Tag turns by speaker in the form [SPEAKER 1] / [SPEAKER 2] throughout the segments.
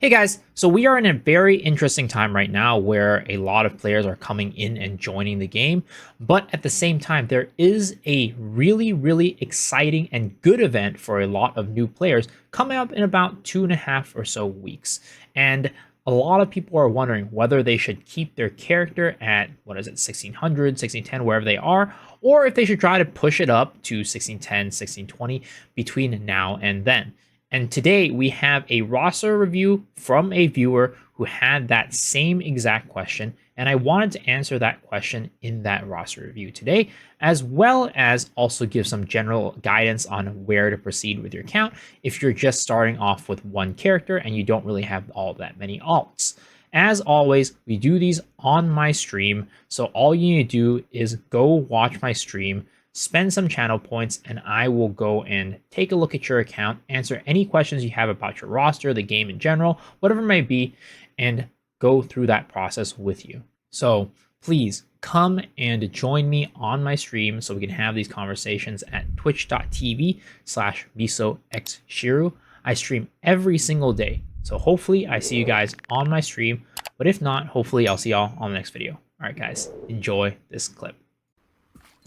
[SPEAKER 1] Hey guys, so we are in a very interesting time right now where a lot of players are coming in and joining the game, but at the same time, there is a really exciting and good event for a lot of new players coming up in about 2.5 or so weeks. And a lot of people are wondering whether they should keep their character at, what is it, 1600, 1610, wherever they are, or if they should try to push it up to 1610, 1620 between now and then. And today we have a roster review from a viewer who had that same exact question. And I wanted to answer that question in that roster review today, as well as also give some general guidance on where to proceed with your account if you're just starting off with one character and you don't really have all that many alts. As always, we do these on my stream. So all you need to do is go watch my stream, spend some channel points, and I will go and take a look at your account, answer any questions you have about your roster, the game in general, whatever it may be, and go through that process with you. So please come and join me on my stream so we can have these conversations at twitch.tv/misoxshiru. I stream every single day. So hopefully I see you guys on my stream, but if not, hopefully I'll see y'all on the next video. All right, guys, enjoy this clip.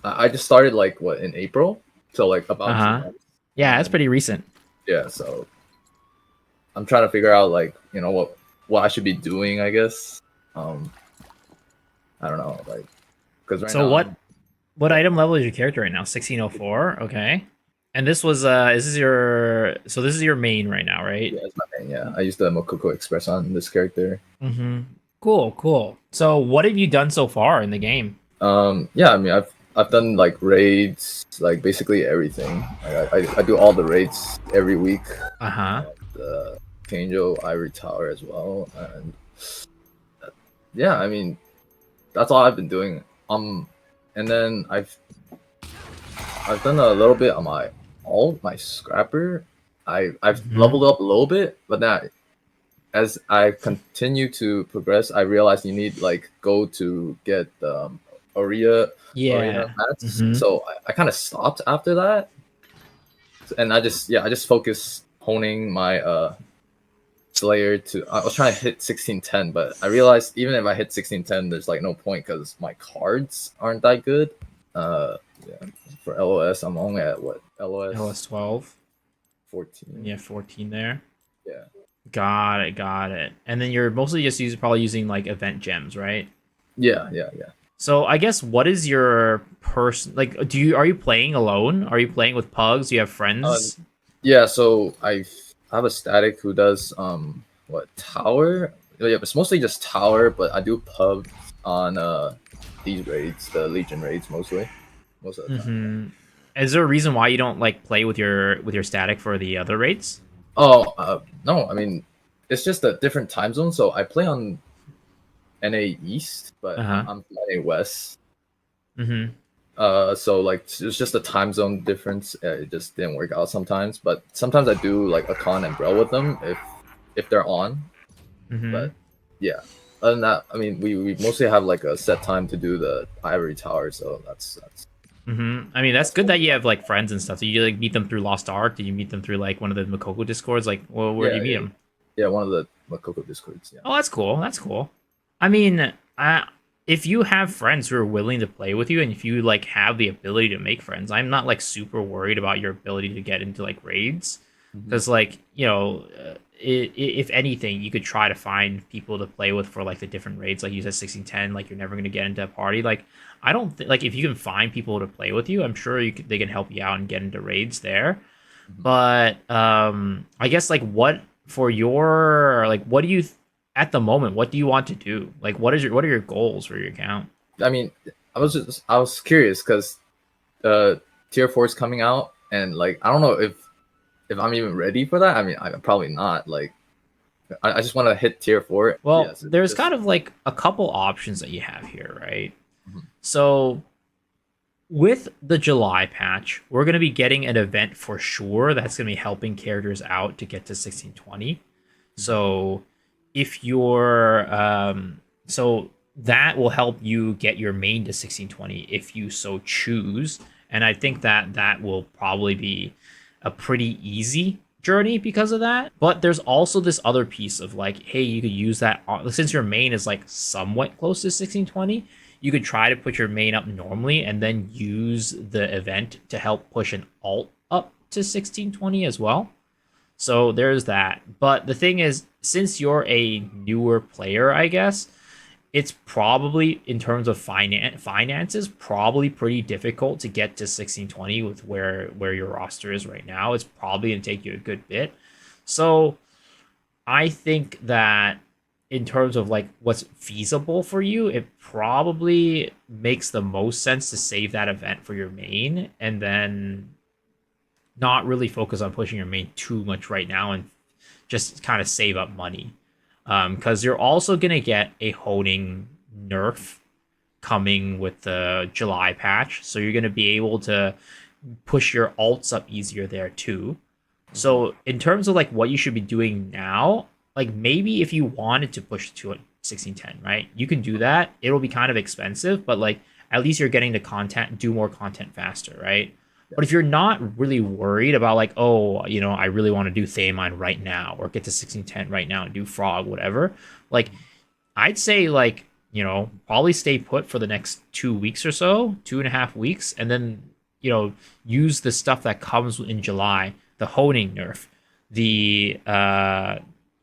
[SPEAKER 2] I just started like in April, so like about 2 months.
[SPEAKER 1] Yeah, that's pretty recent.
[SPEAKER 2] Yeah, so I'm trying to figure out like what I should be doing. I guess I don't know, like because right
[SPEAKER 1] So
[SPEAKER 2] now.
[SPEAKER 1] what item level is your character right now? 1604. Okay. And this was this is your main right now, right?
[SPEAKER 2] Yeah, it's my main. Yeah, I used the Mokoko Express on this character.
[SPEAKER 1] Mm-hmm. Cool. So what have you done so far in the game?
[SPEAKER 2] Yeah, I mean I've done like raids, like basically everything. I do all the raids every week. The Kanjo Ivory Tower as well, and yeah, I mean that's all I've been doing. And then I've done a little bit on my scrapper. I've leveled up a little bit, but now as I continue to progress, I realize you need like go to get Aria mats. So I kind of stopped after that, and I just focused honing my Slayer to. I was trying to hit 1610, but I realized even if I hit 1610, there's like no point because my cards aren't that good. Yeah, for LOS, I'm only at what
[SPEAKER 1] LOS 12.
[SPEAKER 2] 14.
[SPEAKER 1] Yeah, 14 there.
[SPEAKER 2] Yeah.
[SPEAKER 1] Got it. And then you're mostly just probably using like event gems, right?
[SPEAKER 2] Yeah.
[SPEAKER 1] So I guess what is your person like? Are you playing alone? Are you playing with pugs? Do you have friends?
[SPEAKER 2] Yeah. So I have a static who does tower. Yeah, it's mostly just tower, but I do pub on these raids, the Legion raids mostly, most of the time.
[SPEAKER 1] Is there a reason why you don't like play with your static for the other raids?
[SPEAKER 2] Oh no, I mean it's just a different time zone. So I play on NA East, but I'm from NA West. So like it's just a time zone difference. It just didn't work out sometimes, but sometimes I do like a con and Brel with them if they're on. But yeah, other than that, I mean we mostly have like a set time to do the Ivory Tower, so that's.
[SPEAKER 1] I mean that's good that you have like friends and stuff. Do you like meet them through Lost Ark? Do you meet them through like one of the Mokoko discords? Like, well, where do you meet them?
[SPEAKER 2] Yeah, one of the Mokoko discords. Yeah.
[SPEAKER 1] Oh, that's cool. I mean, if you have friends who are willing to play with you, and if you like have the ability to make friends, I'm not like super worried about your ability to get into like raids, because like if anything, you could try to find people to play with for like the different raids. Like you said, 1610, like you're never gonna get into a party. Like I don't like if you can find people to play with you, I'm sure they can help you out and get into raids there. But I guess like what for your like what do you at the moment what do you want to do? Like what are your goals for your account?
[SPEAKER 2] I mean, I was curious because tier 4 is coming out, and like I don't know if I'm even ready for that. I mean, I'm probably not. Like I just want to hit tier 4.
[SPEAKER 1] Well, there's kind of like a couple options that you have here, right? So with the July patch, we're going to be getting an event for sure that's going to be helping characters out to get to 1620. So if you're so that will help you get your main to 1620 if you so choose, and I think that will probably be a pretty easy journey because of that. But there's also this other piece of like, hey, you could use that since your main is like somewhat close to 1620. You could try to put your main up normally and then use the event to help push an alt up to 1620 as well. So there's that. But the thing is, since you're a newer player, I guess, it's probably in terms of finances probably pretty difficult to get to 1620 with where your roster is right now. It's probably going to take you a good bit. So I think that in terms of like what's feasible for you, it probably makes the most sense to save that event for your main and then not really focus on pushing your main too much right now and just kind of save up money. Because you're also going to get a honing nerf coming with the July patch. So you're going to be able to push your alts up easier there too. So in terms of like what you should be doing now, like maybe if you wanted to push to 1610, right? You can do that. It'll be kind of expensive, but like at least you're getting the content, do more content faster, right? But if you're not really worried about like, oh, you know, I really want to do Thaemine right now or get to 1610 right now and do Frog, whatever, like I'd say like, you know, probably stay put for the next 2 weeks or so, 2.5 weeks, and then, you know, use the stuff that comes in July, the honing nerf, the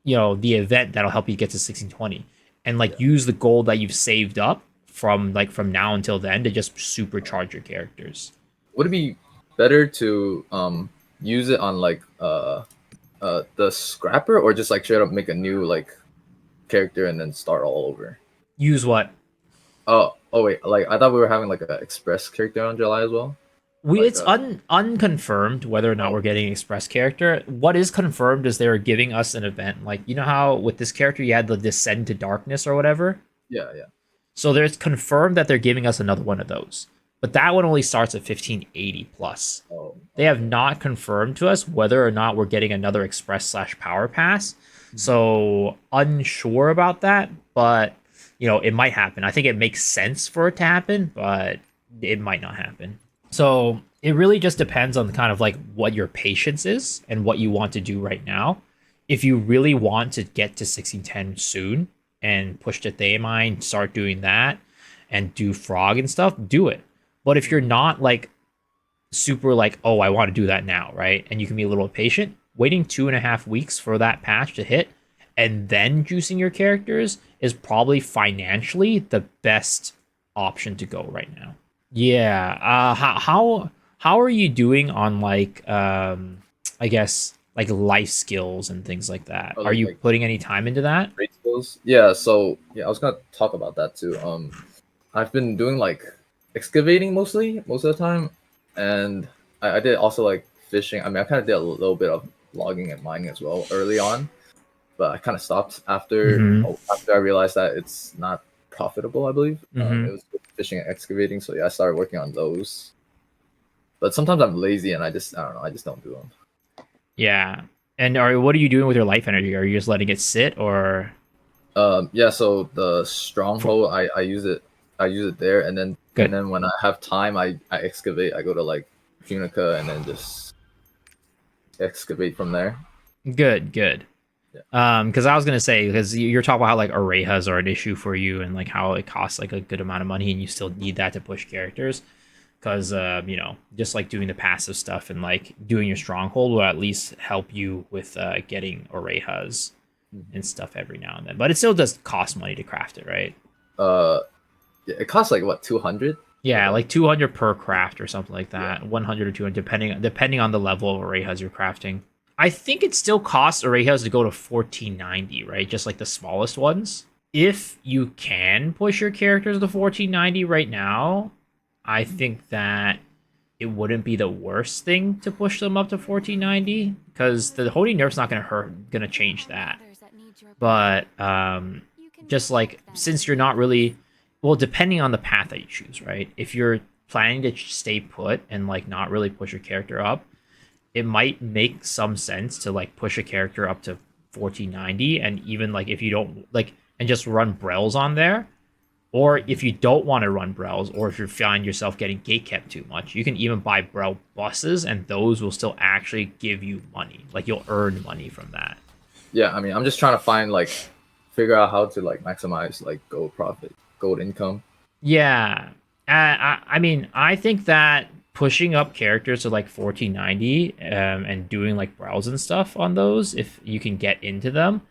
[SPEAKER 1] you know, the event that'll help you get to 1620, and like use the gold that you've saved up from now until then to just supercharge your characters.
[SPEAKER 2] Would it be better to use it on like the scrapper, or just like straight up make a new like character and then start all over?
[SPEAKER 1] Use what?
[SPEAKER 2] Oh wait, like I thought we were having like an express character on July as well.
[SPEAKER 1] It's unconfirmed whether or not we're getting express character. What is confirmed is they were giving us an event. Like, you know how with this character you had the Descend to Darkness or whatever?
[SPEAKER 2] Yeah.
[SPEAKER 1] So there's confirmed that they're giving us another one of those. But that one only starts at 1580 plus.
[SPEAKER 2] Oh.
[SPEAKER 1] They have not confirmed to us whether or not we're getting another express / power pass. Mm-hmm. So unsure about that, but you know, it might happen. I think it makes sense for it to happen, but it might not happen. So it really just depends on kind of like what your patience is and what you want to do right now. If you really want to get to 1610 soon and push to Thaemine, start doing that and do Frog and stuff, do it. But if you're not like super like, oh, I want to do that now, right? And you can be a little patient, waiting 2.5 weeks for that patch to hit and then juicing your characters is probably financially the best option to go right now. Yeah. How are you doing on like I guess like life skills and things like that? Are you like putting any time into that?
[SPEAKER 2] Great skills? Yeah, so I was gonna talk about that too. I've been doing like excavating most of the time, and I did also like fishing. I mean, I kind of did a little bit of logging and mining as well early on, but I kind of stopped after I realized that it's not profitable. I believe it was fishing and excavating, so yeah, I started working on those. But sometimes I'm lazy and I don't know, I just don't do them.
[SPEAKER 1] Yeah. And what are you doing with your life energy? Are you just letting it sit, or?
[SPEAKER 2] Yeah. So the stronghold, I use it there, and then when I have time, I excavate. I go to like Punica and then just excavate from there.
[SPEAKER 1] Good. Yeah. Because I was gonna say, because you're talking about how like Arrayhas are an issue for you and like how it costs like a good amount of money and you still need that to push characters. Because you know, just like doing the passive stuff and like doing your stronghold will at least help you with getting Arrayhas and stuff every now and then. But it still does cost money to craft it, right?
[SPEAKER 2] Yeah, it costs like what, 200?
[SPEAKER 1] Yeah, like 200 per craft or something like that. Yeah. 100 or 200 depending on the level of Arrayhas you're crafting. I think it still costs Arrayhas to go to 1490, right? Just like the smallest ones. If you can push your characters to 1490 right now, I think that it wouldn't be the worst thing to push them up to 1490, because the honing nerf's not gonna change that. But just like, since you're not really, well, depending on the path that you choose, right? If you're planning to stay put and like not really push your character up, it might make some sense to like push a character up to 1490, and even like if you don't like, and just run Brels on there, Or if you don't want to run Brels, or if you find yourself getting gate kept too much, you can even buy Brel buses, and those will still actually give you money. Like you'll earn money from that.
[SPEAKER 2] Yeah, I mean, I'm just trying to find like figure out how to like maximize like gold profit, gold income.
[SPEAKER 1] Yeah, I mean, I think that pushing up characters to like 1490 and doing like Brels and stuff on those, if you can get into them,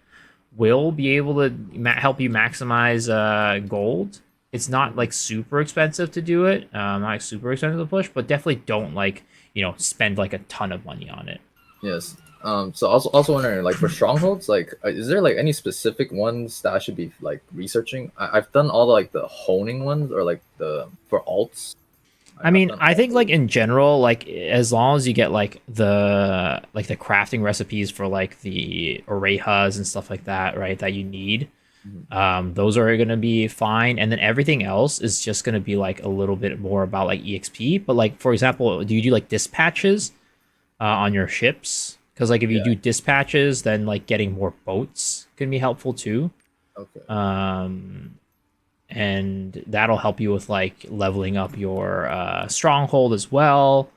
[SPEAKER 1] will be able to help you maximize gold. It's not like super expensive to do it, not like super expensive to push, but definitely don't like spend like a ton of money on it.
[SPEAKER 2] Yes. So also wondering like for strongholds, like is there like any specific ones that I should be like researching? I've done all the like the honing ones or like the for alts.
[SPEAKER 1] I
[SPEAKER 2] I've
[SPEAKER 1] mean,
[SPEAKER 2] done
[SPEAKER 1] I
[SPEAKER 2] all
[SPEAKER 1] think like
[SPEAKER 2] those.
[SPEAKER 1] in general, like as long as you get like the crafting recipes for like the Orehas and stuff like that, right? That you need,
[SPEAKER 2] Mhm.
[SPEAKER 1] those are going to be fine, and then everything else is just going to be like a little bit more about like EXP. But like for example, do you do like dispatches on your ships? Because like if you
[SPEAKER 2] Yeah.
[SPEAKER 1] do dispatches, then like getting more boats can be helpful too.
[SPEAKER 2] Okay.
[SPEAKER 1] Um, and that'll help you with like leveling up your stronghold as well.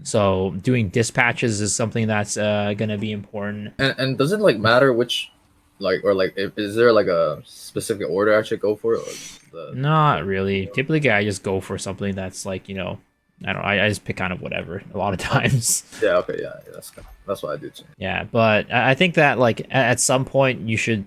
[SPEAKER 1] So doing dispatches is something that's gonna be important.
[SPEAKER 2] And does it like matter which like or like is there like a specific order I should go for? Or
[SPEAKER 1] Not really. Typically, I just go for something that's like I don't. I just pick kind of whatever a lot of
[SPEAKER 2] okay.
[SPEAKER 1] times.
[SPEAKER 2] Yeah, okay, yeah, yeah, that's what I do too.
[SPEAKER 1] Yeah, but I think that like at some point you should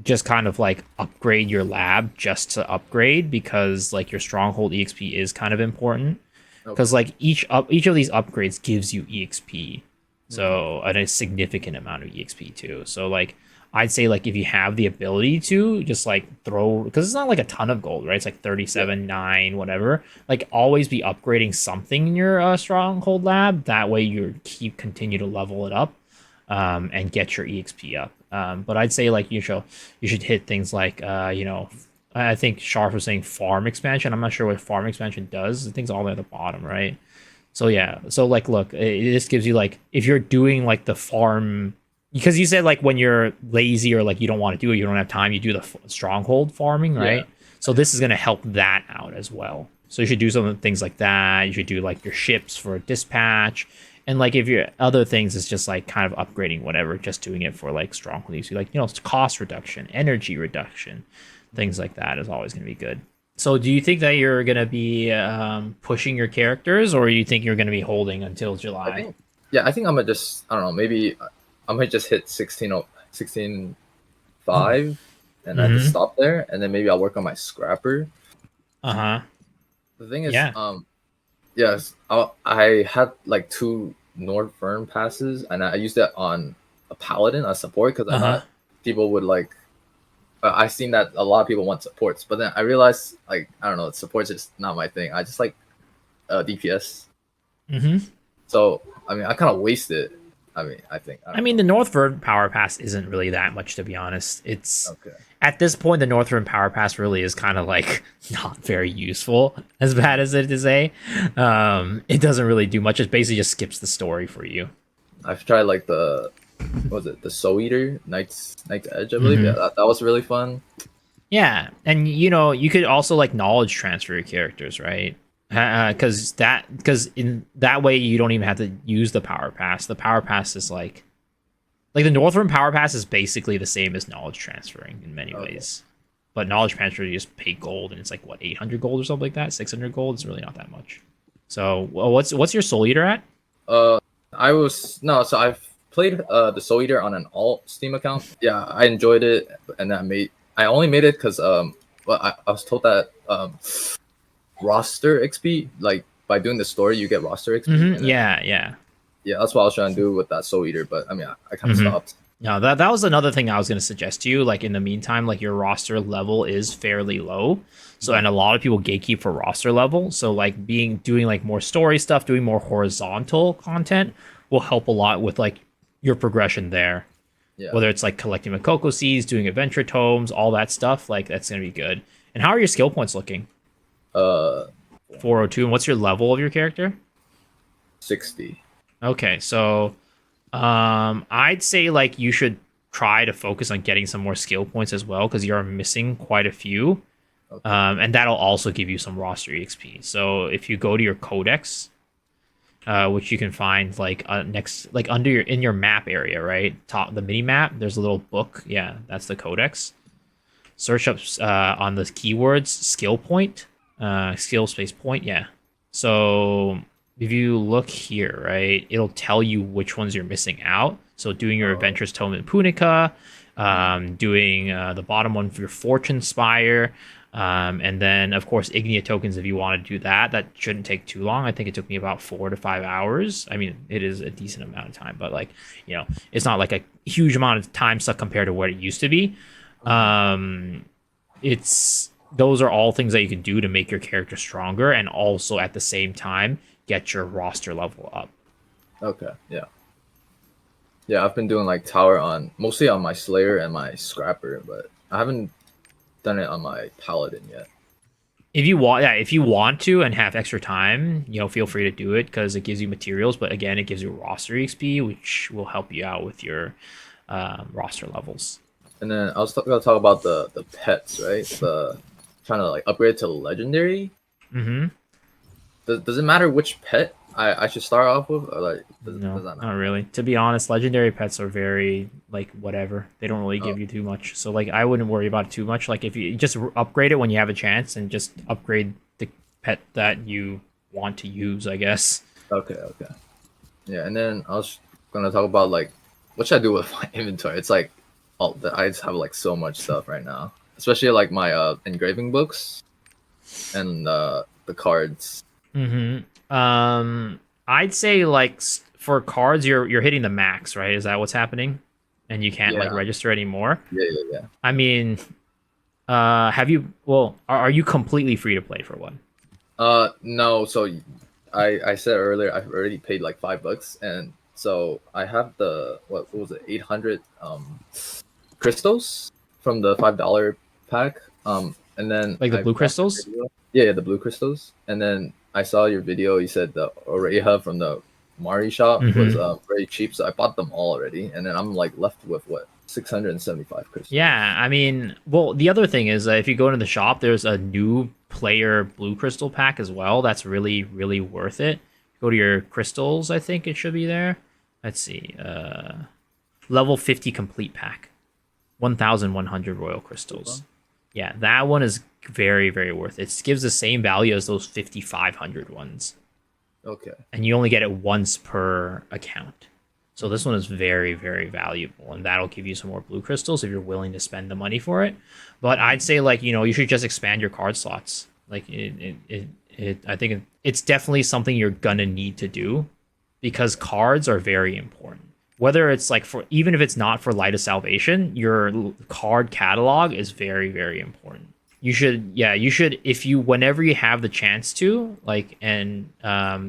[SPEAKER 1] just kind of like upgrade your lab just to upgrade because like your stronghold exp is kind of important
[SPEAKER 2] Okay.
[SPEAKER 1] because like each of these upgrades gives you exp,
[SPEAKER 2] Hmm.
[SPEAKER 1] so and a significant amount of exp too. So like I'd say like if you have the ability to just like throw, because it's not like a ton of gold, right? It's like
[SPEAKER 2] Yeah.
[SPEAKER 1] 37 9 whatever, like always be upgrading something in your stronghold lab, that way you continue to level it up and get your exp up. But I'd say like you should hit things like I think Sharp was saying farm expansion. I'm not sure what farm expansion does. I think it's all the way at the bottom, right? So yeah. So like, look, this gives you like if you're doing like the farm, because you said like when you're lazy or like you don't want to do it, you don't have time, you do the stronghold farming,
[SPEAKER 2] Yeah.
[SPEAKER 1] right? So this is gonna help that out as well. So you should do some things like that. You should do like your ships for dispatch. And like if your other things is just like kind of upgrading whatever, just doing it for like stronghold use, like cost reduction, energy reduction, things like that is always going to be good. So do you think that you're going to be pushing your characters, or you think you're going to be holding until
[SPEAKER 2] I
[SPEAKER 1] July?
[SPEAKER 2] think yeah, I think I'm gonna just I don't know, maybe I might just hit 16.5 and I just
[SPEAKER 1] Mm-hmm.
[SPEAKER 2] stop there and then maybe I'll work on my scrapper.
[SPEAKER 1] Uh-huh.
[SPEAKER 2] The thing is,
[SPEAKER 1] Yeah.
[SPEAKER 2] yes, I had like two Nordfern passes and I used that on a paladin, a support, because I
[SPEAKER 1] Uh-huh.
[SPEAKER 2] thought people would like. I seen that a lot of people want supports, but then I realized like I don't know, supports is not my thing. I just like DPS.
[SPEAKER 1] Mm-hmm.
[SPEAKER 2] So I mean, I kind of wasted. I mean, I think I
[SPEAKER 1] I
[SPEAKER 2] don't
[SPEAKER 1] mean,
[SPEAKER 2] know.
[SPEAKER 1] the Northford Power Pass isn't really that much, to be honest. It's
[SPEAKER 2] Okay.
[SPEAKER 1] at this point, the Northern Power Pass really is kind of like not very useful, as bad as it is. It doesn't really do much. It basically just skips the story for you.
[SPEAKER 2] I've tried like the what was it, the Soul Eater Knight's Edge, I believe. Yeah,
[SPEAKER 1] Mm-hmm.
[SPEAKER 2] that was really fun.
[SPEAKER 1] Yeah, and you could also like knowledge transfer your characters, right? Because in that way you don't even have to use the power pass. The power pass is like the Northern power pass is basically the same as knowledge transferring in many
[SPEAKER 2] Okay.
[SPEAKER 1] ways. But knowledge transfer you just pay gold and it's like what 800 gold or something like that, 600 gold. It's really not that much. So well, what's your soul eater at?
[SPEAKER 2] Uh, I was no, so I've played the Soul Eater on an alt Steam account. Yeah, I enjoyed it, and I only made it because well, I was told that roster XP, like by doing the story you get roster XP,
[SPEAKER 1] Mm-hmm.
[SPEAKER 2] and then
[SPEAKER 1] Yeah, yeah.
[SPEAKER 2] yeah, that's what I was trying to do with that Soul Eater. But I mean, I kind of
[SPEAKER 1] Mm-hmm.
[SPEAKER 2] stopped.
[SPEAKER 1] No, that was another thing I was going to suggest to you. Like in the meantime, like your roster level is fairly low, so
[SPEAKER 2] Mhm.
[SPEAKER 1] and a lot of people gatekeep for roster level. So like doing like more story stuff, doing more horizontal content will help a lot with like your progression there.
[SPEAKER 2] Yeah.
[SPEAKER 1] Whether it's like collecting Makoko seeds, doing adventure tomes, all that stuff, like that's going to be good. And how are your skill points looking?
[SPEAKER 2] Uh,
[SPEAKER 1] 402. And what's your level of your character?
[SPEAKER 2] 60.
[SPEAKER 1] Okay, so I'd say like you should try to focus on getting some more skill points as well because you're missing quite a few.
[SPEAKER 2] Okay.
[SPEAKER 1] And that'll also give you some roster EXP. So if you go to your codex, which you can find like next, like under your in your map area, right? Top the mini map. There's a little book. Yeah, that's the codex. Search up on the keywords skill point, skill space point. Yeah. So if you look here, right, it'll tell you which ones you're missing out. So doing your
[SPEAKER 2] Oh.
[SPEAKER 1] Adventurous Tome in Punica, doing the bottom one for your Fortune Spire, and then of course Ignia tokens if you want to do that. That shouldn't take too long. I think it took me about 4 to 5 hours. I mean, it is a decent amount of time, but like, it's not like a huge amount of time stuck compared to what it used to be.
[SPEAKER 2] Mhm.
[SPEAKER 1] It's those are all things that you can do to make your character stronger and also at the same time get your roster level up.
[SPEAKER 2] Okay. Yeah. Yeah, I've been doing like tower on mostly on my Slayer and my Scrapper, but I haven't done it on my Paladin yet.
[SPEAKER 1] If you want, yeah, if you want to and have extra time, feel free to do it because it gives you materials. But again, it gives you roster XP, which will help you out with your roster levels.
[SPEAKER 2] And then I was gonna talk about the pets, right? The trying to like upgrade to legendary.
[SPEAKER 1] Mm-hmm.
[SPEAKER 2] Does it matter which pet I should start off with, or like
[SPEAKER 1] No,
[SPEAKER 2] does that
[SPEAKER 1] not
[SPEAKER 2] matter?
[SPEAKER 1] really. To be honest, legendary pets are very like whatever. They don't really
[SPEAKER 2] Oh,
[SPEAKER 1] give you too much. So like I wouldn't worry about it too much. Like if you just upgrade it when you have a chance and just upgrade the pet that you want to use, I guess.
[SPEAKER 2] okay, okay. Yeah, and then I was gonna talk about like what should I do with my inventory? It's like I just have like so much stuff right now, especially like my engraving books and the cards.
[SPEAKER 1] Mm-hmm. I'd say like for cards, you're hitting the max, right? Is that what's happening? And you can't like
[SPEAKER 2] Yeah,
[SPEAKER 1] register anymore.
[SPEAKER 2] yeah, yeah, yeah.
[SPEAKER 1] I mean, have you? Well, are you completely free to play for one?
[SPEAKER 2] No. So I said earlier I've already paid like $5, and so I have the what was it 800 crystals from the $5 pack. And then
[SPEAKER 1] Like the
[SPEAKER 2] I
[SPEAKER 1] blue
[SPEAKER 2] watched your
[SPEAKER 1] crystals?
[SPEAKER 2] video. Yeah, yeah, the blue crystals. And then I saw your video. You said the Oreja from the Mari shop was
[SPEAKER 1] Mm-hmm.
[SPEAKER 2] very cheap, so I bought them all already. And then I'm like left with what 675 crystals.
[SPEAKER 1] Yeah, I mean, well, the other thing is if you go into the shop, there's a new player blue crystal pack as well. That's really, really worth it. Go to your crystals, I think it should be there. Let's see. Level 50 complete pack. 1,100 royal crystals. Yeah, that one is very, very worth it. It gives the same value as those 5,500 ones.
[SPEAKER 2] Okay.
[SPEAKER 1] And you only get it once per account. So this one is very, very valuable, and that'll give you some more blue crystals if you're willing to spend the money for it. But I'd say like you should just expand your card slots. Like I think it's definitely something you're gonna need to do because cards are very important. Whether it's like for even if it's not for Light of Salvation, your card catalog is very, very important. You should if you whenever you have the chance to like and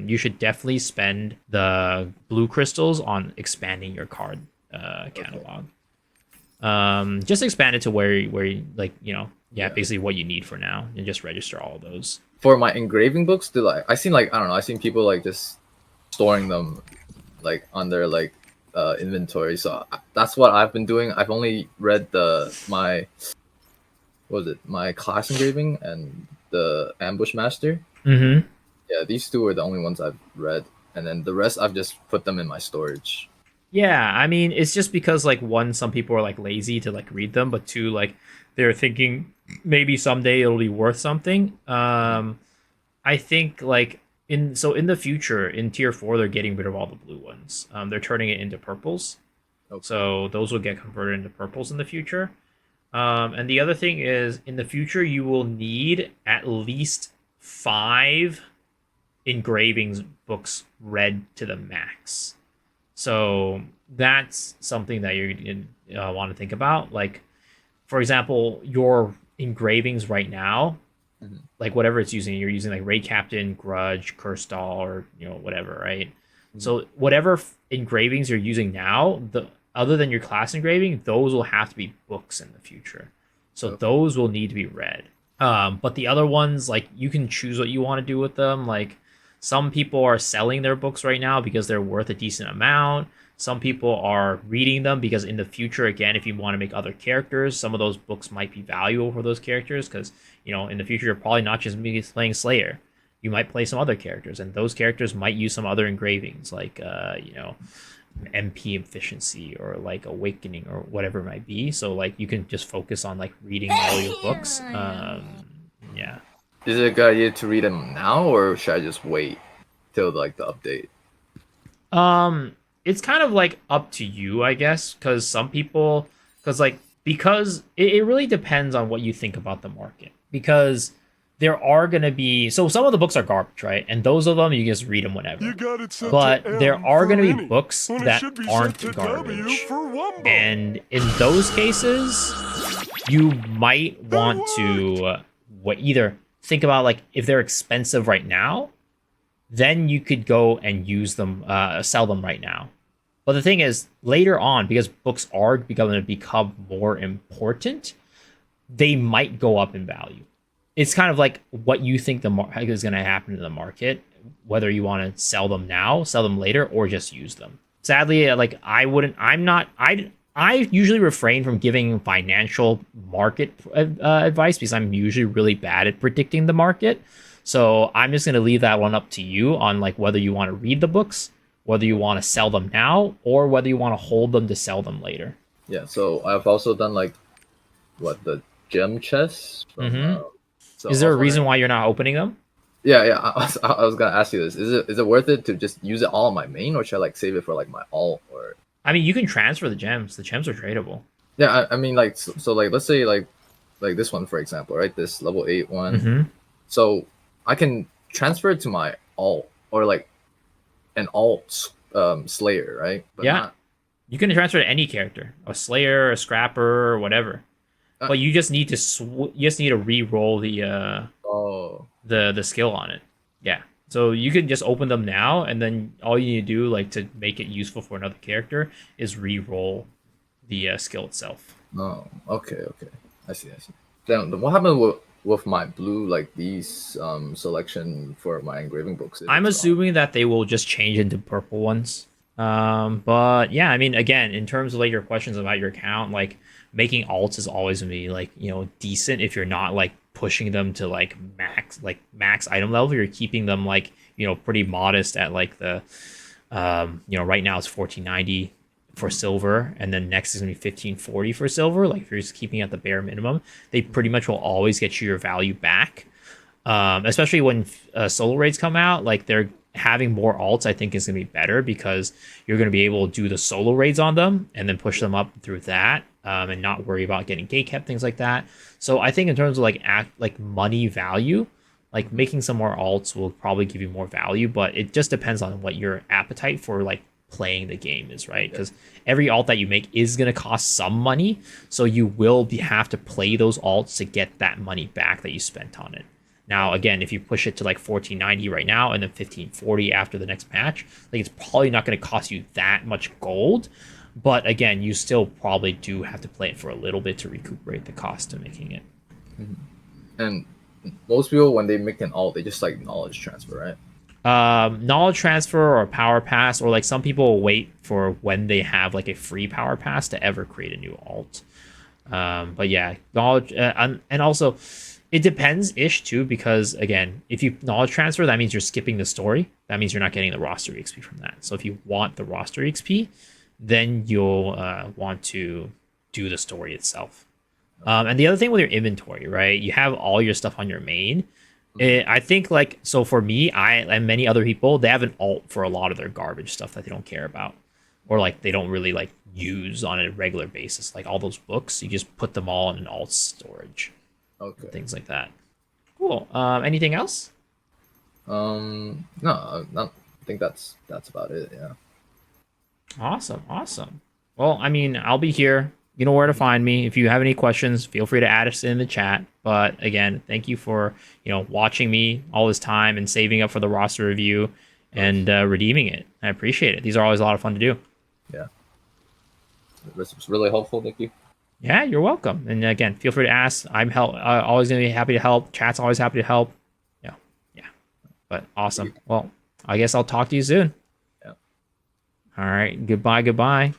[SPEAKER 1] you should definitely spend the blue crystals on expanding your card
[SPEAKER 2] Okay.
[SPEAKER 1] catalog. Just expand it to where you, like
[SPEAKER 2] Yeah.
[SPEAKER 1] basically what you need for now and just register all of those.
[SPEAKER 2] For my engraving books, do like I seen like I don't know, I seen people like just storing them like on their like inventory. So that's what I've been doing. I've only read my what was it my class engraving and the ambush master.
[SPEAKER 1] Mm-hmm.
[SPEAKER 2] Yeah, these two are the only ones I've read, and then the rest I've just put them in my storage.
[SPEAKER 1] Yeah, I mean, it's just because like one, some people are like lazy to like read them, but two, like they're thinking maybe someday it'll be worth something. I think like in the future in tier 4 they're getting rid of all the blue ones. They're turning it into purples,
[SPEAKER 2] Okay.
[SPEAKER 1] so those will get converted into purples in the future. And the other thing is in the future you will need at least 5 engravings books read to the max. So that's something that you're gonna want to think about. Like, for example, your engravings right now,
[SPEAKER 2] Mhm.
[SPEAKER 1] like whatever it's using, you're using like Raid Captain, Grudge, Curse Doll, or whatever, right?
[SPEAKER 2] Mhm.
[SPEAKER 1] So whatever engravings you're using now, the other than your class engraving, those will have to be books in the future. So
[SPEAKER 2] Okay.
[SPEAKER 1] those will need to be read. But the other ones, like you can choose what you want to do with them. Like some people are selling their books right now because they're worth a decent amount. Some people are reading them because in the future, again, if you want to make other characters, some of those books might be valuable for those characters because, in the future, you're probably not just be playing Slayer. You might play some other characters, and those characters might use some other engravings, like, MP efficiency or like awakening or whatever it might be. So like you can just focus on like reading all your books. Yeah.
[SPEAKER 2] Is it a good idea to read them now, or should I just wait till like the update?
[SPEAKER 1] It's kind of like up to you, I guess, because some people, because it really depends on what you think about the market. Because there are going to be, so some of the books are garbage, right? And those of them, you just read them whenever. But there are going to be books that aren't garbage. And in those cases, you might want to either think about like if they're expensive right now, then you could go and use them, sell them right now. But the thing is, later on, because books are going to become more important, they might go up in value. It's kind of like what you think is going to happen to the market, whether you want to sell them now, sell them later, or just use them. Sadly, like I usually refrain from giving financial market advice because I'm usually really bad at predicting the market. So I'm just going to leave that one up to you on like whether you want to read the books, whether you want to sell them now, or whether you want to hold them to sell them later.
[SPEAKER 2] Yeah, so I've also done like the gem chests from,
[SPEAKER 1] so is there a reason why you're not opening them?
[SPEAKER 2] Yeah. I was gonna ask you this. Is it worth it to just use it all on my main, or should I like save it for like my alt? Or
[SPEAKER 1] I mean, you can transfer the gems. The gems are tradable.
[SPEAKER 2] Yeah, I mean, like so like let's say like this one for example, right? This level 8 one. So I can transfer it to my alt or like an alt Slayer, right?
[SPEAKER 1] But yeah, you can transfer to any character, a Slayer, a Scrapper, or whatever. But you just need to re-roll the skill on it. Yeah. So you can just open them now, and then all you need to do, like to make it useful for another character, is re-roll the skill itself.
[SPEAKER 2] Oh, okay. I see. Then what happened with my blue, like these selection for my engraving books?
[SPEAKER 1] I'm assuming that they will just change into purple ones. But yeah, I mean, again, in terms of like your questions about your account, like making alts is always gonna be like, decent if you're not like pushing them to like max item level. You're keeping them like, pretty modest at like the, right now it's 1490 for silver, and then next is gonna be 1540 for silver. Like if you're just keeping at the bare minimum, they pretty much will always get you your value back. Especially when solo raids come out, like they're having more alts, I think is going to be better because you're going to be able to do the solo raids on them and then push them up through that, and not worry about getting gatekept, things like that. So I think in terms of like money value, like making some more alts will probably give you more value, but it just depends on what your appetite for like playing the game is, right? Because every alt that you make is going to cost some money, so you will have to play those alts to get that money back that you spent on it. Now, again, if you push it to like 1490 right now and then 1540 after the next patch, like it's probably not going to cost you that much gold. But again, you still probably do have to play it for a little bit to recuperate the cost of making it.
[SPEAKER 2] And most people, when they make an alt, they just like knowledge transfer,
[SPEAKER 1] right? Knowledge transfer or power pass, or like some people will wait for when they have like a free power pass to ever create a new alt. But yeah, knowledge, and also it depends ish too, because again, if you knowledge transfer, that means you're skipping the story. That means you're not getting the roster XP from that. So if you want the roster XP, then you'll want to do the story itself. And the other thing with your inventory, right? You have all your stuff on your main. I think like, so for me, and many other people, they have an alt for a lot of their garbage stuff that they don't care about, or like they don't really like use on a regular basis. Like all those books, you just put them all in an alt storage.
[SPEAKER 2] Okay.
[SPEAKER 1] Things like that. Cool. Anything else?
[SPEAKER 2] No, I think that's about it. Yeah.
[SPEAKER 1] Awesome. Well, I mean, I'll be here. You know where to find me. If you have any questions, feel free to add us in the chat. But again, thank you for watching me all this time and saving up for the roster review and redeeming it. I appreciate it. These are always a lot of fun to do.
[SPEAKER 2] Yeah. This was really helpful. Thank you.
[SPEAKER 1] Yeah, you're welcome. And again, feel free to ask. I'm always going to be happy to help. Chat's always happy to help. Yeah. But awesome. Well, I guess I'll talk to you soon.
[SPEAKER 2] Yeah.
[SPEAKER 1] All right. Goodbye. Goodbye.